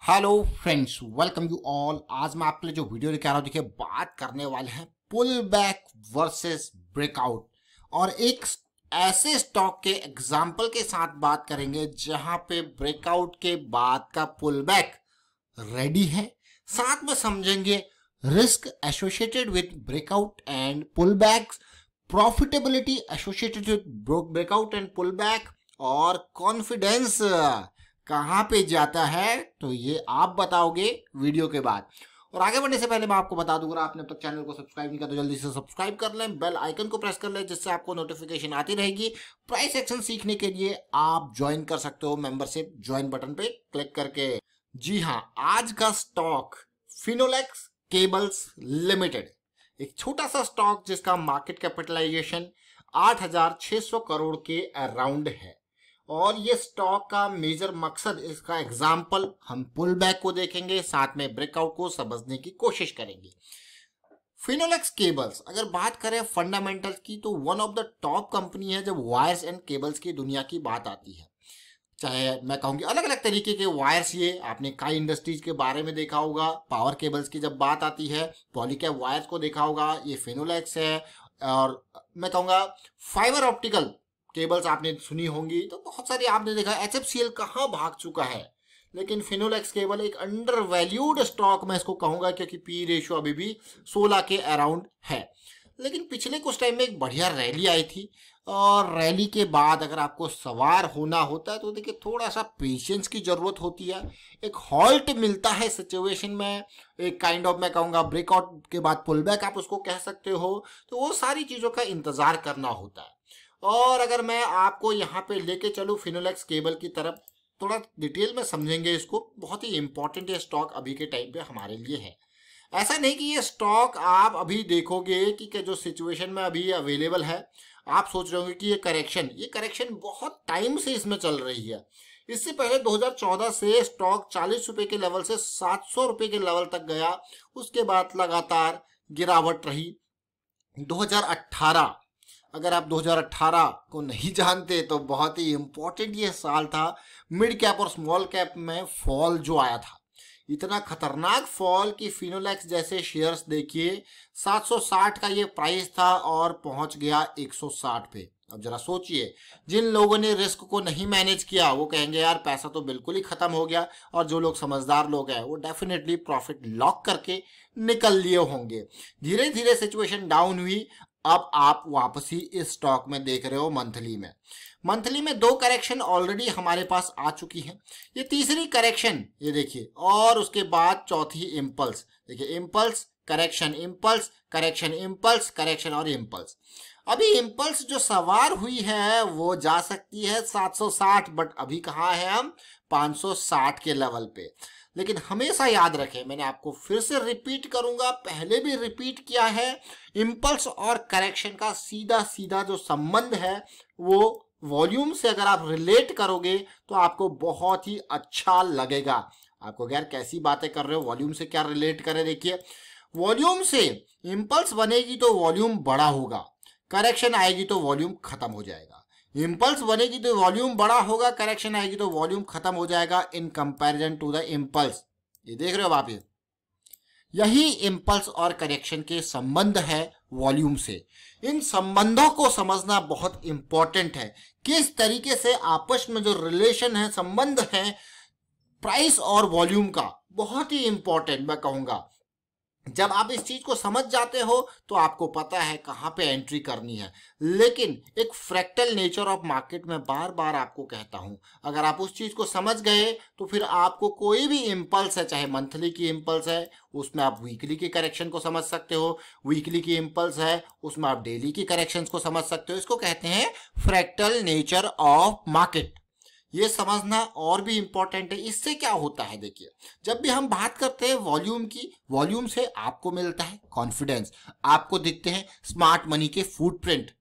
Hello friends, welcome you all. आज मैं आपके लिए जो वीडियो लेके आ रहा हूँ, देखिए बात करने वाले हैं पुल बैक वर्सेस ब्रेकआउट, और एक ऐसे स्टॉक के एग्जाम्पल के साथ बात करेंगे जहां पे ब्रेकआउट के बाद का पुल बैक रेडी है। साथ में समझेंगे risk associated with breakout and pull back, profitability associated with breakout and pull back, और कॉन्फिडेंस कहाँ पे जाता है तो ये आप बताओगे वीडियो के बाद। और आगे बढ़ने से पहले मैं आपको बता दूंगा, आपने अब तक चैनल को सब्सक्राइब नहीं किया तो जल्दी से सब्सक्राइब कर लें, बेल आइकन को प्रेस कर लें जिससे आपको नोटिफिकेशन आती रहेगी। प्राइस एक्शन सीखने के लिए आप ज्वाइन कर सकते हो मेंबरशिप ज्वाइन बटन पे क्लिक करके। जी हाँ, आज का स्टॉक फिनोलेक्स केबल्स लिमिटेड, एक छोटा सा स्टॉक जिसका मार्केट कैपिटलाइजेशन 8,600 करोड़ के अराउंड है। और ये स्टॉक का मेजर मकसद, इसका एग्जाम्पल हम पुल बैक को देखेंगे, साथ में ब्रेकआउट को समझने की कोशिश करेंगे। फिनोलेक्स केबल्स, अगर बात करें फंडामेंटल्स की, तो one of the top company है जब वायर्स एंड केबल्स की दुनिया की बात आती है। चाहे मैं कहूँगी अलग अलग तरीके के वायर्स, ये आपने काई इंडस्ट्रीज के बारे में देखा होगा। पावर केबल्स की जब बात आती है, पॉलीकैब वायर्स को देखा होगा, ये फिनोलेक्स है। और मैं कहूँगा फाइबर ऑप्टिकल केबल्स आपने सुनी होंगी, तो बहुत सारी आपने देखा। HFCL कहाँ भाग चुका है, लेकिन फिनोलेक्स केबल एक अंडर वैल्यूड स्टॉक मैं इसको कहूंगा, क्योंकि पी रेशियो अभी भी 16 के अराउंड है। लेकिन पिछले कुछ टाइम में एक बढ़िया रैली आई थी, और रैली के बाद अगर आपको सवार होना होता है तो देखिए थोड़ा सा पेशेंस की जरूरत होती है। एक हॉल्ट मिलता है सिचुएशन में, एक काइंड ऑफ मैं कहूँगा ब्रेकआउट के बाद पुल बैक आप उसको कह सकते हो, तो वो सारी चीज़ों का इंतजार करना होता है। और अगर मैं आपको यहाँ पे लेके चलूँ फिनोलेक्स केबल की तरफ, थोड़ा डिटेल में समझेंगे इसको। बहुत ही इंपॉर्टेंट ये स्टॉक अभी के टाइम पे हमारे लिए है। ऐसा नहीं कि ये स्टॉक आप अभी देखोगे कि जो सिचुएशन में अभी अवेलेबल है, आप सोच रहे होंगे कि ये करेक्शन बहुत टाइम से इसमें चल रही है। इससे पहले 2014 से स्टॉक 40 रुपए के लेवल से 700 रुपए के लेवल तक गया, उसके बाद लगातार गिरावट रही। 2018, अगर आप 2018 को नहीं जानते तो बहुत ही इंपॉर्टेंट ये साल था। मिड कैप और स्मॉल कैप में फॉल जो आया था, इतना खतरनाक फॉल कि फिनोलेक्स जैसे शेयर्स देखिए 760 का ये प्राइस था और पहुंच गया 160 पे। अब जरा सोचिए, जिन लोगों ने रिस्क को नहीं मैनेज किया वो कहेंगे यार पैसा तो बिल्कुल ही खत्म हो गया, और जो लोग समझदार लोग हैं वो डेफिनेटली प्रॉफिट लॉक करके निकल लिए होंगे। धीरे धीरे सिचुएशन डाउन हुई। अब आप वापसी इस स्टॉक में देख रहे हो मंथली में 2 करेक्शन ऑलरेडी हमारे पास आ चुकी है। ये तीसरी करेक्शन ये देखिए, और उसके बाद चौथी इम्पल्स। देखिए impulse correction, impulse correction, impulse correction और इम्पल्स। अभी इम्पल्स जो सवार हुई है वो जा सकती है 760, बट अभी कहाँ है हम 560 के लेवल पे। लेकिन हमेशा याद रखें, मैंने आपको फिर से रिपीट करूंगा, पहले भी रिपीट किया है, इम्पल्स और करेक्शन का सीधा सीधा जो संबंध है वो वॉल्यूम से अगर आप रिलेट करोगे तो आपको बहुत ही अच्छा लगेगा। आपको यार कैसी बातें कर रहे हो, वॉल्यूम से क्या रिलेट करें। देखिए वॉल्यूम से इम्पल्स बनेगी तो वॉल्यूम बड़ा होगा, करेक्शन आएगी तो वॉल्यूम खत्म हो जाएगा। इम्पल्स बनेगी तो वॉल्यूम बड़ा होगा, करेक्शन आएगी तो वॉल्यूम खत्म हो जाएगा in comparison to the impulse. ये देख रहे हो आप, यही इम्पल्स और करेक्शन के संबंध है वॉल्यूम से। इन संबंधों को समझना बहुत इंपॉर्टेंट है, किस तरीके से आपस में जो रिलेशन है, संबंध है प्राइस और वॉल्यूम का, बहुत ही इंपॉर्टेंट मैं कहूंगा। जब आप इस चीज को समझ जाते हो तो आपको पता है कहाँ पे एंट्री करनी है। लेकिन एक फ्रैक्टल नेचर ऑफ मार्केट में बार बार आपको कहता हूं, अगर आप उस चीज को समझ गए तो फिर आपको कोई भी इम्पल्स है, चाहे मंथली की इम्पल्स है उसमें आप वीकली की करेक्शन को समझ सकते हो, वीकली की इम्पल्स है उसमें आप डेली की करेक्शंस को समझ सकते हो। इसको कहते हैं फ्रैक्टल नेचर ऑफ मार्केट। ये समझना और भी इंपॉर्टेंट है। इससे क्या होता है, देखिए जब भी हम बात करते हैं वॉल्यूम की, वॉल्यूम से आपको मिलता है कॉन्फिडेंस, आपको दिखते हैं स्मार्ट मनी के फुटप्रिंट।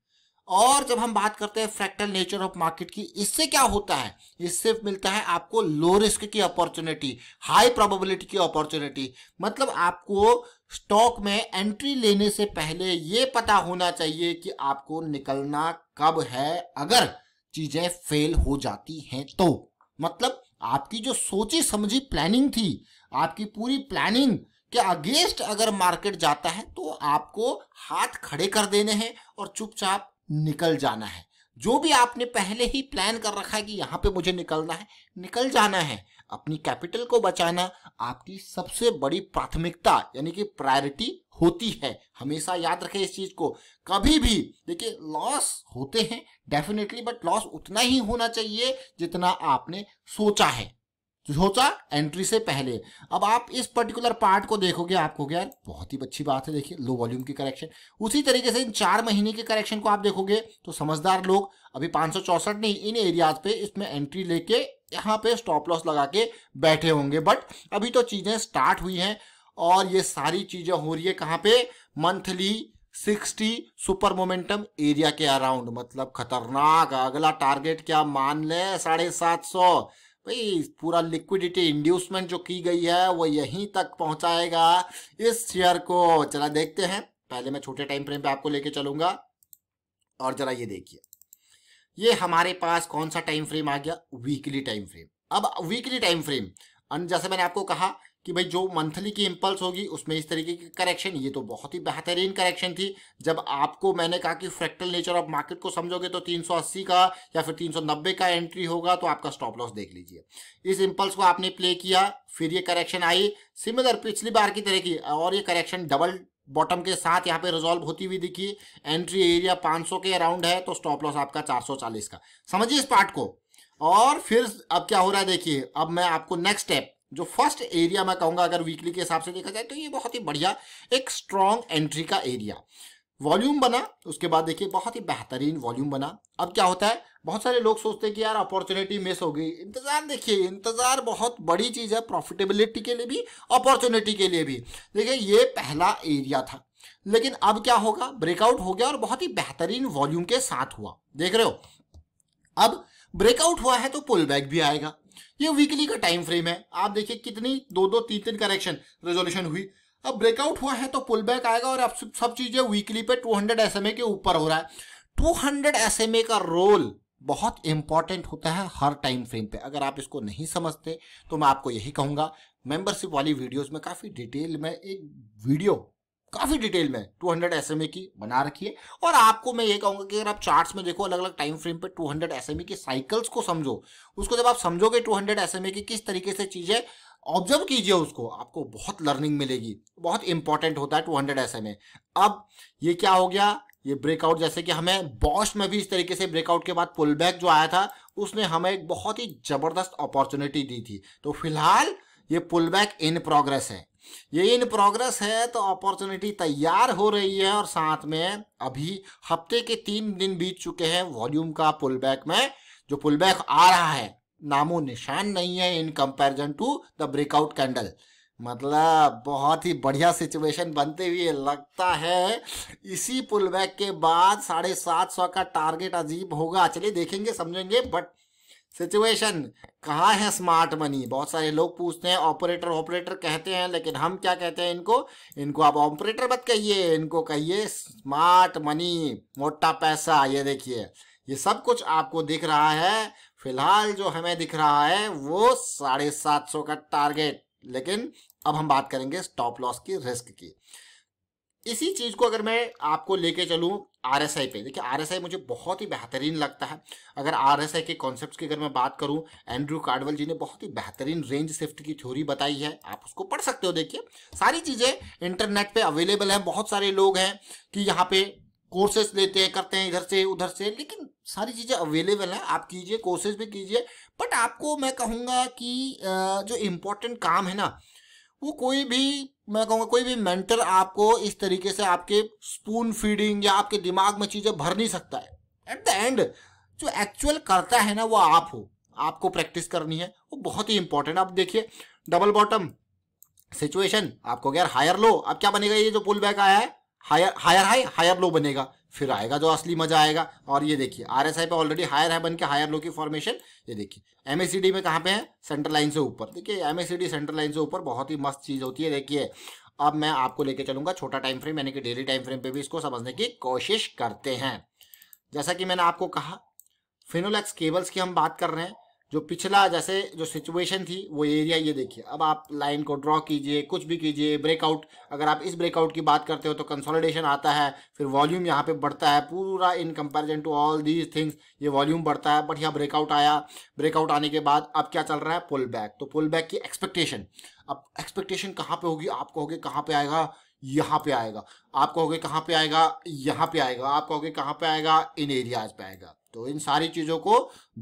और जब हम बात करते हैं फ्रैक्टल नेचर ऑफ मार्केट की, इससे क्या होता है, इससे मिलता है आपको लो रिस्क की अपॉर्चुनिटी, हाई प्रोबेबिलिटी की अपॉर्चुनिटी। मतलब आपको स्टॉक में एंट्री लेने से पहले ये पता होना चाहिए कि आपको निकलना कब है अगर चीजें फेल हो जाती हैं तो। मतलब आपकी जो सोची समझी प्लानिंग थी, आपकी पूरी प्लानिंग के अगेंस्ट अगर मार्केट जाता है तो आपको हाथ खड़े कर देने हैं और चुपचाप निकल जाना है। जो भी आपने पहले ही प्लान कर रखा है कि यहाँ पे मुझे निकलना है, निकल जाना है। अपनी कैपिटल को बचाना आपकी सबसे बड़ी प्राथमिकता यानी कि प्रायोरिटी होती है। हमेशा याद रखें इस चीज को। कभी भी देखिए, लॉस होते हैं डेफिनेटली, बट लॉस उतना ही होना चाहिए जितना आपने सोचा है, सोचा एंट्री से पहले। अब आप इस पर्टिकुलर पार्ट को देखोगे, आपको क्या यार बहुत ही अच्छी बात है, देखिए लो वॉल्यूम की करेक्शन। उसी तरीके से इन 4 महीने के करेक्शन को आप देखोगे तो समझदार लोग अभी 564 नहीं, इन एरियाज पे इसमें एंट्री लेके यहाँ पे स्टॉप लॉस लगा के बैठे होंगे। बट अभी तो चीजें स्टार्ट हुई हैं और ये सारी चीजें हो रही है कहाँ पे, मंथली 60 सुपर मोमेंटम एरिया के अराउंड। मतलब खतरनाक। अगला टारगेट क्या मान ले, 750। भाई पूरा लिक्विडिटी इंड्यूसमेंट जो की गई है वो यहीं तक पहुंचाएगा इस शेयर को। चला देखते हैं। पहले मैं छोटे टाइम फ्रेम पे आपको लेके चलूंगा और जरा ये देखिए, ये हमारे पास कौन सा टाइम फ्रेम आ गया, वीकली टाइम फ्रेम। अब वीकली टाइम फ्रेम, जैसे मैंने आपको कहा कि भाई जो मंथली की इंपल्स होगी उसमें इस तरीके की करेक्शन, ये तो बहुत ही बेहतरीन करेक्शन थी। जब आपको मैंने कहा कि फ्रैक्टल नेचर ऑफ मार्केट को समझोगे तो 380 का या फिर 390 का एंट्री होगा, तो आपका स्टॉप लॉस देख लीजिए। इस इंपल्स को आपने प्ले किया, फिर ये करेक्शन आई सिमिलर पिछली बार की तरह की, और ये करेक्शन डबल बॉटम के साथ यहाँ पे रिजॉल्व होती हुई दिखी। एंट्री एरिया 500 के अराउंड है, तो स्टॉप लॉस आपका 440 का। समझिए इस पार्ट को। और फिर अब क्या हो रहा है देखिए, अब मैं आपको नेक्स्ट स्टेप, जो फर्स्ट एरिया मैं कहूंगा अगर वीकली के हिसाब से देखा जाए तो ये बहुत ही बढ़िया एक स्ट्रॉन्ग एंट्री का एरिया। वॉल्यूम बना, उसके बाद देखिए बहुत ही बेहतरीन वॉल्यूम बना। अब क्या होता है, बहुत सारे लोग सोचते हैं कि यार अपॉर्चुनिटी मिस हो गई। इंतजार देखिए, इंतजार बहुत बड़ी चीज है, प्रॉफिटेबिलिटी के लिए भी, अपॉर्चुनिटी के लिए भी। देखिए ये पहला एरिया था, लेकिन अब क्या होगा, ब्रेकआउट हो गया और बहुत ही बेहतरीन वॉल्यूम के साथ हुआ। देख रहे हो, अब ब्रेकआउट हुआ है तो पुल बैक भी आएगा। ये वीकली का टाइम फ्रेम है। आप देखिए कितनी 2-2, 3-3 करेक्शन रेजोल्यूशन हुई। अब ब्रेकआउट हुआ है तो पुल बैक आएगा और अब सब चीजें वीकली पे 200 SMA के ऊपर हो रहा है। 200 SMA का रोल बहुत इंपॉर्टेंट होता है हर टाइम फ्रेम पे। अगर आप इसको नहीं समझते तो मैं आपको यही कहूंगा, मेंबरशिप वाली वीडियोस में काफी डिटेल में एक वीडियो काफी डिटेल में 200 SMA की बना रखी है। और आपको मैं ये कहूंगा कि अगर आप चार्ट्स में देखो, अलग अलग टाइम फ्रेम पे 200 SMA की साइकिल्स को समझो। उसको जब आप समझोगे 200 SMA की किस तरीके से चीजें ऑब्जर्व कीजिए, उसको आपको बहुत लर्निंग मिलेगी। बहुत इंपॉर्टेंट होता है 200 SMA। अब ये क्या हो गया, ये ब्रेकआउट, जैसे कि हमें बॉश में भी इस तरीके से ब्रेकआउट के बाद पुल बैक जो आया था उसने हमें एक बहुत ही जबरदस्त अपॉर्चुनिटी दी थी। तो फिलहाल ये पुल बैक इन प्रोग्रेस है। ये इन प्रोग्रेस है तो अपॉर्चुनिटी तैयार हो रही है। और साथ में अभी हफ्ते के 3 दिन बीत चुके हैं वॉल्यूम का। पुल बैक में जो पुल बैक आ रहा है नामो निशान नहीं है in comparison to the breakout candle. मतलब बहुत ही बढ़िया सिचुएशन बनते हुए लगता है। इसी पुल बैक के बाद 750 का टारगेट अजीब होगा। चलिए देखेंगे, समझेंगे। बट सिचुएशन कहाँ है स्मार्ट मनी, बहुत सारे लोग पूछते हैं। ऑपरेटर कहते हैं, लेकिन हम क्या कहते हैं इनको आप ऑपरेटर मत कहिए, इनको कहिए स्मार्ट मनी, मोटा पैसा। ये देखिए, ये सब कुछ आपको दिख रहा है। फिलहाल जो हमें दिख रहा है वो 750 का टारगेट। लेकिन अब हम बात करेंगे स्टॉप लॉस की, रिस्क की। इसी चीज को अगर मैं आपको लेके चलूं RSI पे, देखिए RSI मुझे बहुत ही बेहतरीन लगता है। अगर RSI के कॉन्सेप्ट्स की अगर मैं बात करूं, एंड्रू कार्डवेल जी ने बहुत ही बेहतरीन रेंज शिफ्ट की थ्योरी बताई है। आप उसको पढ़ सकते हो। देखिए सारी चीजें इंटरनेट पे अवेलेबल है। बहुत सारे लोग हैं कि यहाँ पे कोर्सेज लेते हैं, करते हैं इधर से उधर से, लेकिन सारी चीजें अवेलेबल है। आप कीजिए, कोर्सेज भी कीजिए। बट आपको मैं कहूँगा कि जो इम्पोर्टेंट काम है ना, वो कोई भी मेंटर आपको इस तरीके से आपके स्पून फीडिंग या आपके दिमाग में चीजें भर नहीं सकता है। एट द एंड जो एक्चुअल करता है ना वो आप हो। आपको प्रैक्टिस करनी है, वो बहुत ही इंपॉर्टेंट। अब देखिए डबल बॉटम सिचुएशन, आपको अगर हायर लो, अब क्या बनेगा, ये जो पुल बैक आया है हायर हाई हायर लो बनेगा, फिर आएगा जो असली मजा आएगा। और ये देखिए RSI पे ऑलरेडी हायर है बन के हायर लो की फॉर्मेशन। ये देखिए MACD में कहाँ पे है, सेंटर लाइन से ऊपर। देखिए MACD सेंटर लाइन से ऊपर बहुत ही मस्त चीज होती है। देखिए अब मैं आपको लेके चलूंगा छोटा टाइम फ्रेम यानी कि डेली टाइम फ्रेम पे भी इसको समझने की कोशिश करते हैं। जैसा कि मैंने आपको कहा, फिनोलेक्स केबल्स की हम बात कर रहे हैं। जो पिछला जैसे जो सिचुएशन थी वो एरिया ये देखिए। अब आप लाइन को ड्रॉ कीजिए, कुछ भी कीजिए, ब्रेकआउट, अगर आप इस ब्रेकआउट की बात करते हो तो कंसोलिडेशन आता है, फिर वॉल्यूम यहाँ पे बढ़ता है पूरा in comparison to all these things, ये वॉल्यूम बढ़ता है। बढ़िया ब्रेकआउट आया, ब्रेकआउट आने के बाद अब क्या चल रहा है, पुल बैक। तो पुल बैक की एक्सपेक्टेशन, अब एक्सपेक्टेशन कहाँ पे होगी, आप कहोगे कहाँ पे आएगा, यहाँ पे आएगा, आप कहोगे कहाँ पे आएगा, यहाँ पे आएगा, आप कहोगे कहाँ पे आएगा, इन एरियाज पे आएगा। तो इन सारी चीजों को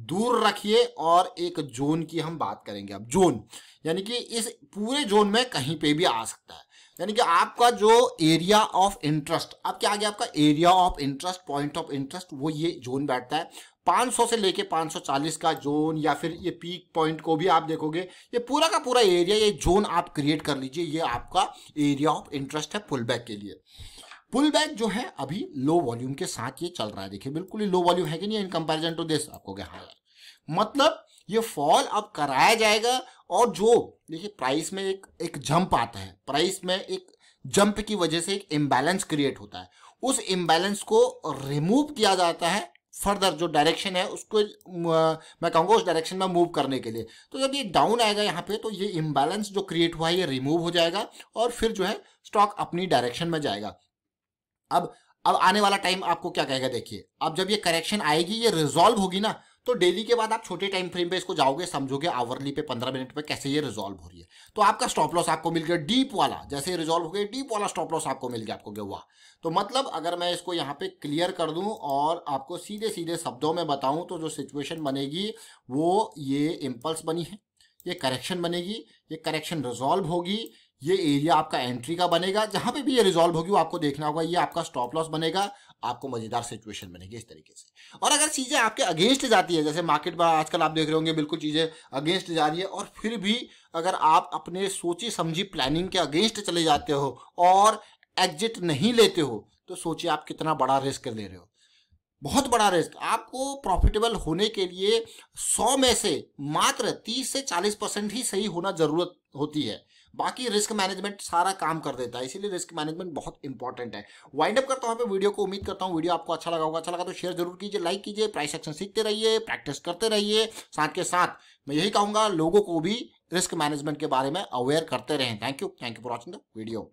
दूर रखिए और एक जोन की हम बात करेंगे। अब जोन यानी कि इस पूरे जोन में कहीं पे भी आ सकता है, यानी कि आपका जो एरिया ऑफ इंटरेस्ट, अब क्या आ गया आपका area of interest, point of interest, वो ये जोन बैठता है। 500 से लेके 540 का जोन, या फिर ये पीक पॉइंट को भी आप देखोगे, ये पूरा का पूरा एरिया, ये जोन आप क्रिएट कर लीजिए, ये आपका एरिया ऑफ इंटरेस्ट है पुल बैक के लिए। पुल बैक जो है अभी लो वॉल्यूम के साथ ये चल रहा है, देखिए बिल्कुल ही लो वॉल्यूम है कि नहीं इन कंपैरिजन टू दिस, आपको क्या हाँ यार, मतलब ये फॉल अब कराया जाएगा। और जो देखिए प्राइस में एक जंप आता है, प्राइस में एक जंप की वजह से एक इम्बैलेंस क्रिएट होता है, उस इम्बैलेंस को रिमूव किया जाता है, फर्दर जो डायरेक्शन है उसको मैं कहूँगा उस डायरेक्शन में मूव करने के लिए। तो जब ये डाउन आएगा यहाँ पे तो ये इम्बैलेंस जो क्रिएट हुआ है ये रिमूव हो जाएगा और फिर जो है स्टॉक अपनी डायरेक्शन में जाएगा। अब आने वाला टाइम आपको क्या कहेगा, देखिए अब जब ये करेक्शन आएगी, ये रिजॉल्व होगी ना, तो डेली के बाद आप छोटे टाइम फ्रेम पे इसको जाओगे, समझोगे आवरली पे 15 मिनट पे कैसे ये रिजॉल्व हो रही है। तो आपका स्टॉप लॉस आपको मिल गया डीप वाला, जैसे रिजॉल्व हो गया डीप वाला स्टॉप लॉस आपको मिल गया, आपको क्या हुआ। तो मतलब अगर मैं इसको यहाँ पे क्लियर कर दूं और आपको सीधे सीधे शब्दों में बताऊं तो जो सिचुएशन बनेगी वो ये इम्पल्स बनी है, ये करेक्शन बनेगी, ये करेक्शन रिजॉल्व होगी, ये एरिया आपका एंट्री का बनेगा, जहां पे भी ये रिजॉल्व होगी वो आपको देखना होगा, ये आपका स्टॉप लॉस बनेगा, आपको मजेदार सिचुएशन बनेगी इस तरीके से। और अगर चीजें आपके अगेंस्ट जाती है, जैसे मार्केट में आजकल आप देख रहे होंगे बिल्कुल चीजें अगेंस्ट जा रही है, और फिर भी अगर आप अपने सोची समझी प्लानिंग के अगेंस्ट चले जाते हो और एग्जिट नहीं लेते हो, तो सोचिए आप कितना बड़ा रिस्क ले रहे हो, बहुत बड़ा रिस्क। आपको प्रॉफिटेबल होने के लिए 100 में से मात्र 30 से 40% ही सही होना जरूरत होती है, बाकी रिस्क मैनेजमेंट सारा काम कर देता है, इसीलिए रिस्क मैनेजमेंट बहुत इंपॉर्टेंट है। वाइंड अप करता हूं पे वीडियो को, उम्मीद करता हूं वीडियो आपको अच्छा लगा होगा, अच्छा लगा तो शेयर जरूर कीजिए, लाइक कीजिए, प्राइस एक्शन सीखते रहिए, प्रैक्टिस करते रहिए, साथ के साथ मैं यही कहूंगा लोगों को भी रिस्क मैनेजमेंट के बारे में अवेयर करते रहें। Thank you for watching the video.